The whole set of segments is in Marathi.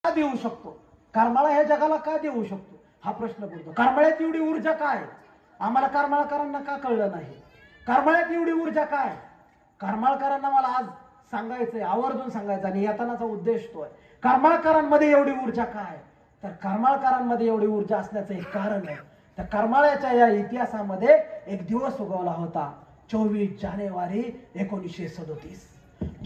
का देऊ शकतो? करमाळा ह्या जगाला का देऊ शकतो हा प्रश्न पडतो. करमाळ्यात एवढी ऊर्जा काय? आम्हाला करमाळकरांना का कळलं नाही? करमाळ्यात एवढी ऊर्जा काय? करमाळकरांना मला आज सांगायचंय, आवर्जून सांगायचं आणि येतानाचा उद्देश तो आहे. करमाळकरांमध्ये एवढी ऊर्जा काय? तर करमाळकरांमध्ये एवढी ऊर्जा असण्याचं एक कारण आहे. तर करमाळ्याच्या या इतिहासामध्ये एक दिवस उगवला होता, 24 जानेवारी 1937.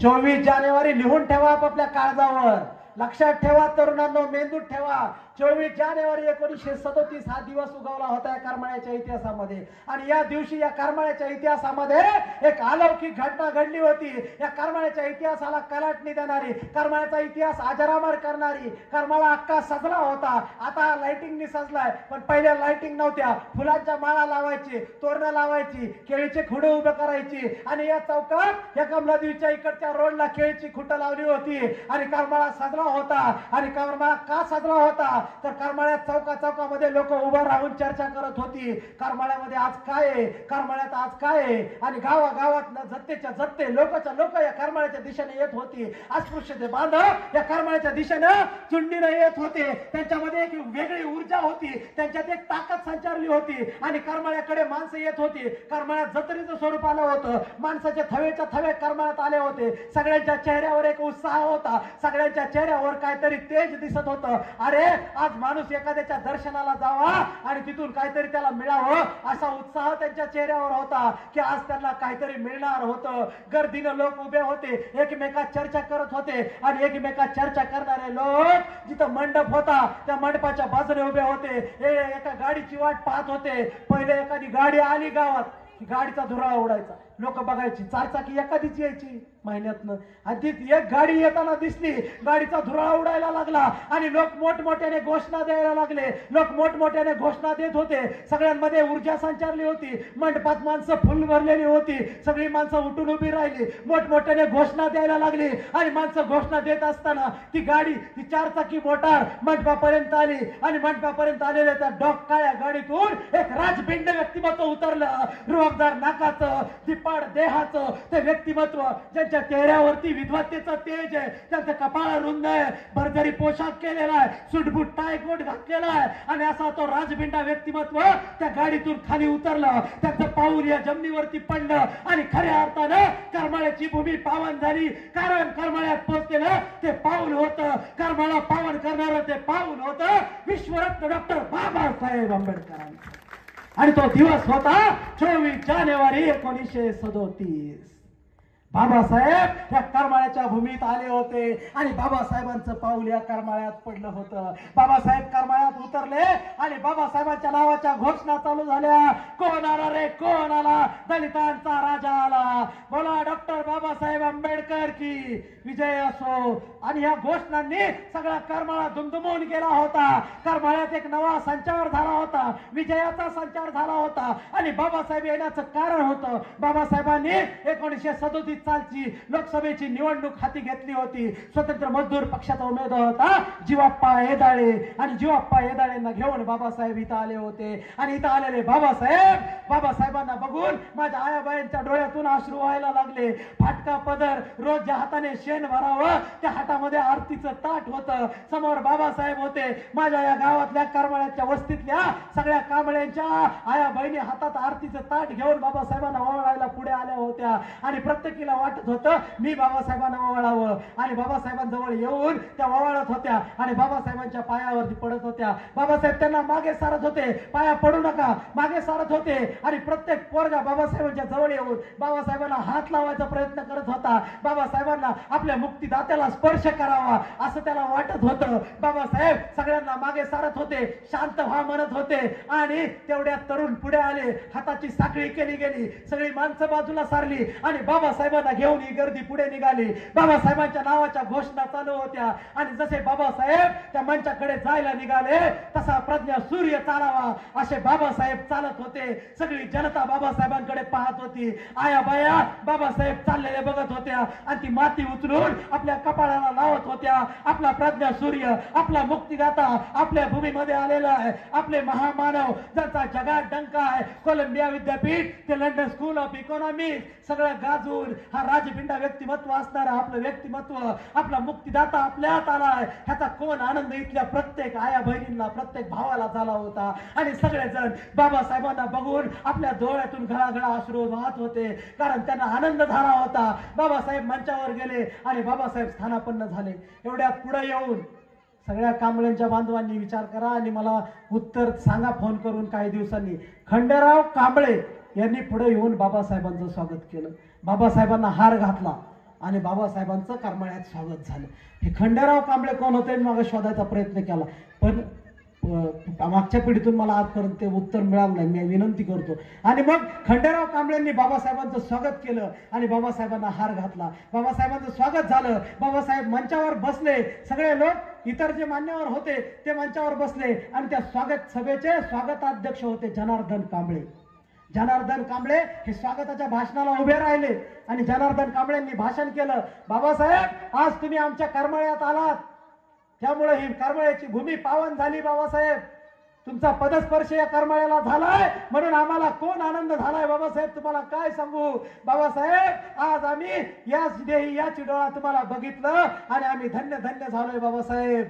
24 जानेवारी लिहून ठेवा आपापल्या काळजावर, लक्षात ठेवा तरुणांनो, मेंदूत ठेवा. 24 जानेवारी 1937 हा दिवस उगवला होता या करमाळ्याच्या इतिहासामध्ये. आणि या दिवशी या करमाळ्याच्या इतिहासामध्ये एक अलौकिक घटना घडली होती. या करमाळ्याच्या इतिहासाला कलाटणी देणारी, करमाळ्याचा इतिहास अजरामर करणारी. करमाळा अख्खा सजला होता. आता लाइटिंगनी सजलाय, पण पहिल्या लाइटिंग नव्हत्या. फुलांच्या माळा लावायची, तोरणं लावायची, केळीचे खुडे उभे करायची आणि या चौकात या कमलादेवीच्या इकडच्या रोडला केळीची खुटं लावली होती आणि करमाळा सजला होता. आणि करमाळा का सजला होता? तर करमाळ्यात चौकामध्ये लोक उभं राहून चर्चा करत होती, करमाळ्यामध्ये आज काय आहे, करमाळ्यात आज काय आहे. आणि गावागावात जत्तेच्या जत्ते, लोकच्या लोक या करमाळ्याच्या दिशेने येत होती. अस्पृश्यते बांधव या करमाळ्याच्या दिशेने चुंडीने येत होते. त्यांच्यामध्ये एक वेगळी ऊर्जा होती, त्यांच्यात एक ताकद संचारली होती आणि करमाळ्याकडे माणसं येत होती. करमाळ्यात जत्रेचं स्वरूप आलं होतं. माणसाचे थवेच्या थवे करमाळ्यात आले होते. सगळ्यांच्या चेहऱ्यावर एक उत्साह होता, सगळ्यांच्या चेहऱ्यावर काहीतरी तेज दिसत होतं. अरे आज माणूस एखाद्याच्या दर्शनाला जावा आणि तिथून काहीतरी त्याला मिळावं असा उत्साह त्यांच्या चेहऱ्यावर होता की आज त्यांना काहीतरी मिळणार होतं. गर्दीने लोक उभे होते, एकमेकात चर्चा करत होते आणि एकमेकात चर्चा करणारे लोक जिथं मंडप होता त्या मंडपाच्या बाजूने उभे होते. एका गाडीची वाट पाहत होते. पहिले एखादी गाडी आली गावात, गाडीचा धुराळा उडायचा, लोक बघायची. चारचाकी एखादीच यायची महिन्यातनं आणि ती एक गाडी येताना दिसली, गाडीचा धुराळा उडायला लागला आणि लोक मोठमोठ्याने घोषणा द्यायला लागले. लोक मोठमोठ्याने घोषणा देत होते. सगळ्यांमध्ये ऊर्जा संचारली होती. मंडपात माणसं फुल भरलेली होती. सगळी माणसं उठून उभी राहिली, मोठमोठ्याने घोषणा द्यायला लागली. आणि माणसं घोषणा देत असताना ती गाडी, ती चारचाकी मोटार मंडपापर्यंत आली आणि मंडपापर्यंत आलेल्या त्या डॉकाळ्या गाडीतून एक राजबिंड व्यक्तिमत्व उतरलं. रुबाबदार नाकाचं, दिपाड देहाचं ते व्यक्तिमत्व, ज्यांच्या चेहऱ्यावरती विद्वत्तेचं तेज आहे, त्यांचं कपाळ रुंद आहे, भरजरी पोशाख केलेला आहे, सुटबुट टायकोट घातलेला आहे आणि असा तो राजबिंडा व्यक्तिमत्व त्या गाडीतून खाली उतरलं. त्यांचं पाऊल या जमिनीवरती पडलं आणि खऱ्या अर्थानं करमाळ्याची भूमी पावन झाली. कारण करमाळ्यात पोहोचलेलं ते पाऊल होतं, करमाळा पावन करणारं ते पाऊल होतं विश्वरत्न डॉक्टर बाबासाहेब आंबेडकरांचं. आणि तो दिवस होता 24 जानेवारी 1937. बाबासाहेब या करमाळ्याच्या भूमीत आले होते आणि बाबासाहेबांचं पाऊल या करमाळ्यात पडलं होतं. बाबासाहेब करमाळ्यात उतरले आणि बाबासाहेबांच्या नावाच्या घोषणा चालू झाल्या. कोण आला रे, कोण आला, दलितांचा राजा आला, बोला डॉक्टर बाबासाहेब आंबेडकर की विजय असो. आणि या घोषणांनी सगळा करमाळा दुमदुमून गेला होता. करमाळ्यात एक नवा संचार झाला होता, विजयाचा संचार झाला होता. आणि बाबासाहेब येण्याचं कारण होतं, बाबासाहेबांनी 1937 सालची लोकसभेची निवडणूक हाती घेतली होती. स्वतंत्र मजदूर पक्षाचा उमेदवार होता जीवाप्पा येदाळे आणि जीवाप्पा येदाळेंना घेऊन बाबासाहेब इथं आले होते. आणि इथं आलेले बाबासाहेबांना बघून माझ्या आयाबाईंच्या डोळ्यातून अश्रू व्हायला लागले. फाटका पदर, रोज ज्या हाताने शेण भरावं त्या हातामध्ये आरतीचं ताट होतं. समोर बाबासाहेब होते. माझ्या या गावातल्या करमाळ्याच्या वस्तीतल्या सगळ्या कांबळ्यांच्या आया बहिणी हातात आरतीचं ताट घेऊन बाबासाहेबांना ओवाळायला पुढे आल्या होत्या. आणि प्रत्येकीला वाटत होतं मी बाबासाहेबांना ओवाळावं. आणि बाबासाहेबांजवळ येऊन त्या ओवाळत होत्या आणि बाबासाहेबांच्या पायावरती पडत होत्या. बाबासाहेब त्यांना मागे सारत होते, पाया पडू नका, मागे सारत होते. आणि प्रत्येक पोरगा बाबासाहेबांच्या जवळ येऊन बाबासाहेबांना हात लावायचा प्रयत्न करत होता. बाबासाहेबांना आपल्या मुक्तिदात्याला स्पर्श करावा असं त्याला वाटत होतं. बाबासाहेब सगळ्यांना मागे सारत होते, शांत व्हा म्हणत होते. आणि तेवढ्यात तरुण पुढे आले, हाताची साखळी केली गेली, सगळी माणसं बाजूला सारली आणि बाबासाहेबांना घेऊन ही गर्दी पुढे निघाली. बाबासाहेबांच्या नावाच्या घोषणा चालू होत्या. आणि जसे बाबासाहेब त्या मंचाकडे जायला निघाले तसा प्रज्ञा सूर्य चालावा असे बाबासाहेब चालत होते. सगळी जनता बाबासाहेबांकडे पाहत होती. आया बाया बाबासाहेब चाललेले बघत होत्या आणि ती माती उचलून आपल्या कपाळाला लावत होत्या. आपला प्रज्ञा सूर्य, आपला मुक्तिदाता आपल्या भूमीमध्ये आलेला आहे. आपले महामानव ज्यांचा जगात डंका आहे, कोलंबिया विद्यापीठ ते लंडन स्कूल ऑफ इकॉनॉमिक्स सगळं गाजून हा राजबिंडा व्यक्तिमत्व असणारा आपलं व्यक्तिमत्व, आपला मुक्तिदाता आपल्यात आलाय, ह्याचा कोण आनंद इथल्या प्रत्येक आया बहिणींना, प्रत्येक भावाला झाला होता. आणि सगळेजण बाबासाहेबांना बघून आपल्या डोळ्यातून घळाघळा अश्रू वाहत होते, कारण त्यांना आनंद झाला होता. बाबासाहेब मंचावर गेले आणि बाबासाहेब स्थानापन्न झाले. एवढ्यात पुढे येऊन सगळ्या कांबळेंच्या बांधवांनी विचार करा आणि मला उत्तर सांगा फोन करून काही दिवसांनी. खंडेराव कांबळे यांनी पुढे येऊन बाबासाहेबांचं स्वागत केलं, बाबासाहेबांना हार घातला आणि बाबासाहेबांचं करमाळ्यात स्वागत झालं. हे खंडेराव कांबळे कोण होते मग शोधायचा प्रयत्न केला, पण मागच्या पिढीतून मला आजपर्यंत ते उत्तर मिळालं नाही. मी विनंती करतो. आणि मग खंडेराव कांबळेंनी बाबासाहेबांचं स्वागत केलं आणि बाबासाहेबांना हार घातला. बाबासाहेबांचं स्वागत झालं, बाबासाहेब मंचावर बसले, सगळे लोक इतर जे मान्यवर होते ते मंचावर बसले आणि त्या स्वागत सभेचे स्वागताध्यक्ष होते जनार्दन कांबळे. जनार्दन कांबळे हे स्वागताच्या भाषणाला उभे राहिले आणि जनार्दन कांबळेंनी भाषण केलं. बाबासाहेब, आज तुम्ही आमच्या करमाळ्यात आलात, त्यामुळे ही करमाळ्याची भूमी पावन झाली. बाबासाहेब, तुमचा पदस्पर्श या करमाळ्याला झालाय म्हणून आम्हाला कोण आनंद झालाय. बाबासाहेब, तुम्हाला काय सांगू. बाबासाहेब, आज आम्ही याच देही या चिडोळा तुम्हाला बघितलं आणि आम्ही धन्य धन्य झालोय. बाबासाहेब,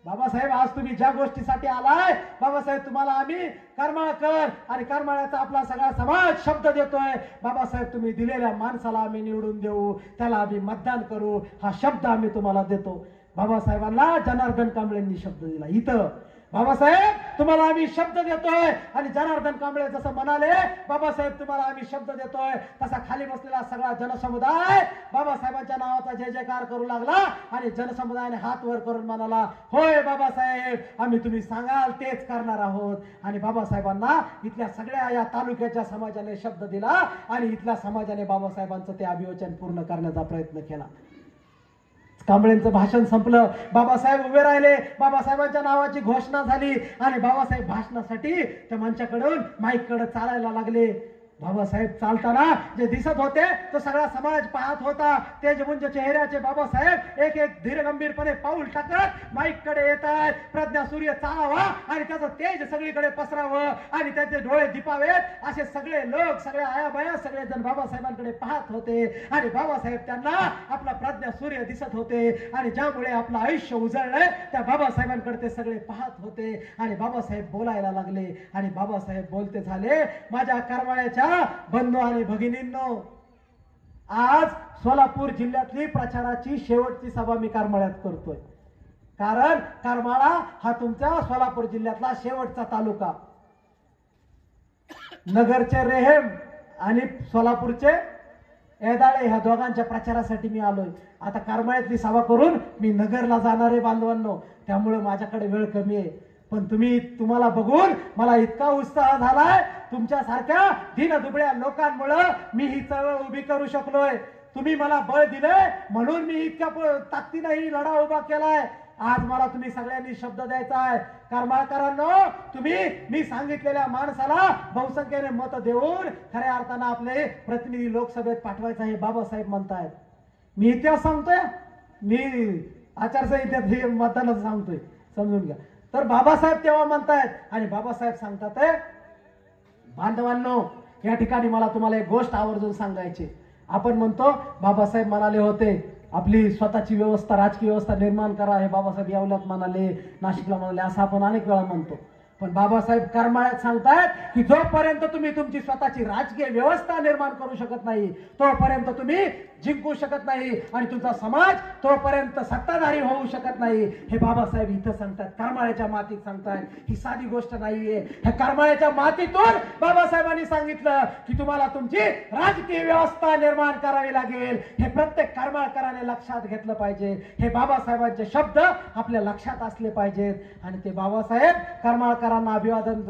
बाबासाहेब, आज तुम्ही ज्या गोष्टीसाठी आलाय, बाबासाहेब तुम्हाला आम्ही करमाळकर आणि करमाळ्याचा आपला सगळा समाज शब्द देतोय. बाबासाहेब, तुम्ही दिलेल्या माणसाला आम्ही निवडून देऊ, त्याला आम्ही मतदान करू, हा शब्द आम्ही तुम्हाला देतो. बाबासाहेबांना जनार्दन कांबळेंनी शब्द दिला. इथं बाबासाहेब, तुम्हाला आम्ही शब्द देतोय आणि जनार्दन कांबळे जसं म्हणाले, बाबासाहेब तुम्हाला आम्ही शब्द देतोय, तसा खाली बसलेला सगळा जनसमुदाय बाबासाहेबांच्या नावाचा जय जयकार करू लागला आणि जनसमुदायाने हात वर करून म्हणाला, होय बाबासाहेब, आम्ही तुम्ही सांगाल तेच करणार आहोत. आणि बाबासाहेबांना इथल्या सगळ्या या तालुक्याच्या समाजाने शब्द दिला आणि इथल्या समाजाने बाबासाहेबांचं ते अभिवचन पूर्ण करण्याचा प्रयत्न केला. कांबळेंचं भाषण संपलं, बाबासाहेब उभे राहिले, बाबासाहेबांच्या नावाची घोषणा झाली आणि बाबासाहेब भाषणासाठी त्या मंचाकडून माईककडे चालायला लागले. बाबासाहेब चालताना जे दिसत होते तो सगळा समाज पाहत होता. तेजपुंज चेहऱ्याचे बाबासाहेब एक एक धीरगंभीरपणे पाऊल टाकत माईककडे येत आहेत. प्रज्ञासूर्य चालावा आणि त्याचं तेज सगळीकडे पसरावं आणि त्याचे डोळे दिपावेत, असे सगळे लोक, सगळ्या आयाबाया, सगळे जण बाबासाहेबांकडे पाहत होते आणि बाबासाहेब त्यांना आपला प्रज्ञासूर्य दिसत होते आणि ज्यामुळे आपलं आयुष्य उजळलंय त्या बाबासाहेबांकडे ते सगळे पाहत होते. आणि बाबासाहेब बोलायला लागले आणि बाबासाहेब बोलते झाले, माझ्या करमाळ्याच्या बंधू आणि भगिनींनो, आज सोलापूर जिल्ह्यातली प्रचाराची शेवटची सभा मी करमाळ्यात करतोय, कारण करमाळा हा तुमच्या सोलापूर जिल्ह्यातला शेवटचा तालुका. नगरचे रेहेम आणि सोलापूरचे एदाळे ह्या दोघांच्या प्रचारासाठी मी आलोय. आता करमाळ्यातली सभा करून मी नगरला जाणारे बांधवांनो, त्यामुळे माझ्याकडे वेळ कमी आहे. पण तुम्हाला बघून मला इतका उत्साह झालाय, तुमच्यासारख्या दीनदुबळ्या लोकांमुळे मी ही चळवळ उभी करू शकलोय. तुम्ही मला बळ दिलंय म्हणून मी इतक्या ताकदीने ही लढा उभा केलाय. आज मला तुम्ही सगळ्यांनी शब्द द्यायचा आहे. करमाळकरांनो, तुम्ही मी सांगितलेल्या माणसाला बहुसंख्येने मत देऊन खऱ्या अर्थानं आपले प्रतिनिधी लोकसभेत पाठवायचं हे बाबासाहेब म्हणतायत. मी इतिहास सांगतोय, मी आचारसंहितेत मतदानाचं सांगतोय, समजून घ्या. तर बाबासाहेब तेव्हा म्हणतायत आणि बाबासाहेब सांगतात, बांधवांनो या ठिकाणी मला तुम्हाला एक गोष्ट आवर्जून सांगायची. आपण म्हणतो बाबासाहेब म्हणाले होते आपली स्वतःची व्यवस्था, राजकीय व्यवस्था निर्माण करा, हे बाबासाहेब यावल्यात म्हणाले, नाशिकला म्हणाले, असं आपण अनेक वेळा म्हणतो. पण बाबासाहेब करमाळ्यात सांगतायत की जोपर्यंत तुम्ही तुमची स्वतःची राजकीय व्यवस्था निर्माण करू शकत नाही तोपर्यंत तुम्ही जिंकू शकत नाही आणि तुमचा समाज तोपर्यंत सत्ताधारी होऊ शकत नाही. हे बाबासाहेब इथं सांगतात, करमाळ्याच्या मातीत सांगतायत. ही साधी गोष्ट नाहीये. ह्या करमाळ्याच्या मातीतून बाबासाहेबांनी सांगितलं की तुम्हाला तुमची राजकीय व्यवस्था निर्माण करावी लागेल. हे प्रत्येक करमाळकराने लक्षात घेतलं पाहिजे. हे बाबासाहेबांचे शब्द आपल्या लक्षात असले पाहिजेत आणि ते बाबासाहेब करमाळकरांना अभिवादन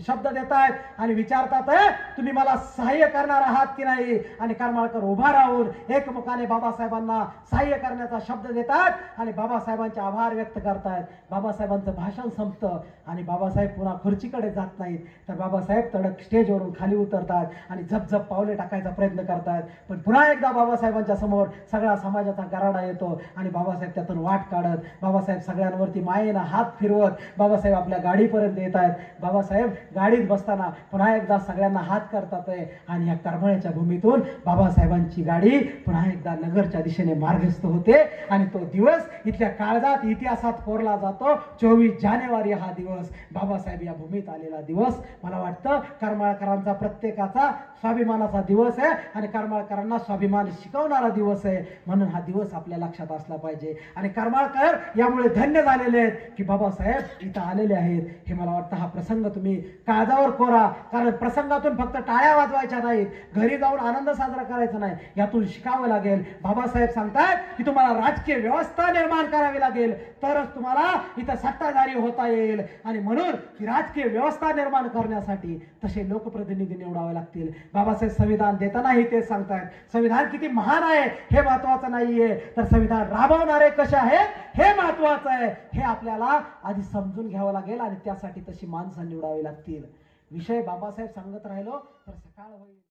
शब्द देत आहेत आणि विचारतात, तुम्ही मला सहाय्य करणार आहात की नाही. आणि करमाळकर उभा राहून एकमुखाने बाबासाहेबांना सहाय्य करण्याचा शब्द देतात आणि बाबासाहेबांचे आभार व्यक्त करतात. बाबासाहेबांचं भाषण संपतं आणि बाबासाहेब पुन्हा खुर्चीकडे जात नाहीत, तर बाबासाहेब तडक स्टेजवरून खाली उतरतात आणि झपझप पावले टाकायचा प्रयत्न करतात. पण पुन्हा एकदा बाबासाहेबांच्या समोर सगळा समाजाचा गराडा येतो आणि बाबासाहेब त्यातून वाट काढत, बाबासाहेब सगळ्यांवरती मायेनं हात फिरवत बाबासाहेब आपल्या गाडीपर्यंत येत आहेत. बाबासाहेब गाडीत बसताना पुन्हा एकदा सगळ्यांना हात करतात आणि या करमळ्याच्या भूमीतून बाबासाहेबांची गाडी पुन्हा एकदा नगरच्या दिशेने मार्गस्थ होते. आणि तो दिवस इथल्या काळजात इतिहासात कोरला जातो. 24 जानेवारी हा दिवस, बाबासाहेब या भूमीत आलेला दिवस. मला वाटतं करमाळकरांचा प्रत्येकाचा स्वाभिमानाचा दिवस आहे आणि करमाळकरांना स्वाभिमान शिकवणारा दिवस आहे. म्हणून हा दिवस आपल्या लक्षात असला पाहिजे. आणि करमाळकर यामुळे धन्य झालेले आहेत की बाबासाहेब इथं आलेले आहेत. हे मला वाटतं हा प्रसंग तुम्ही काळजावर कोरा, कारण प्रसंगातून फक्त टाळ्या वाजवायच्या नाहीत, घरी जाऊन आनंद साजरा करायचा नाही, यातून शिकावं लागेल. बाबासाहेब सांगतात की तुम्हाला राजकीय व्यवस्था निर्माण करावी लागेल, तरच तुम्हाला इथं सत्ताधारी होता येईल. आणि म्हणून ही राजकीय व्यवस्था निर्माण करण्यासाठी तसे लोकप्रतिनिधी निवडावे लागतील. बाबासाहेब संविधान देतानाही ते सांगतात, संविधान किती महान आहे हे महत्वाचं नाहीये, तर संविधान राबवणारे कसे आहेत हे महत्वाचं आहे. हे आपल्याला आधी समजून घ्यावं लागेल आणि त्यासाठी तशी माणसं निवडावी लागतील. विषय बाबासाहेब सांगत राहिलो तर सकाळ होईल.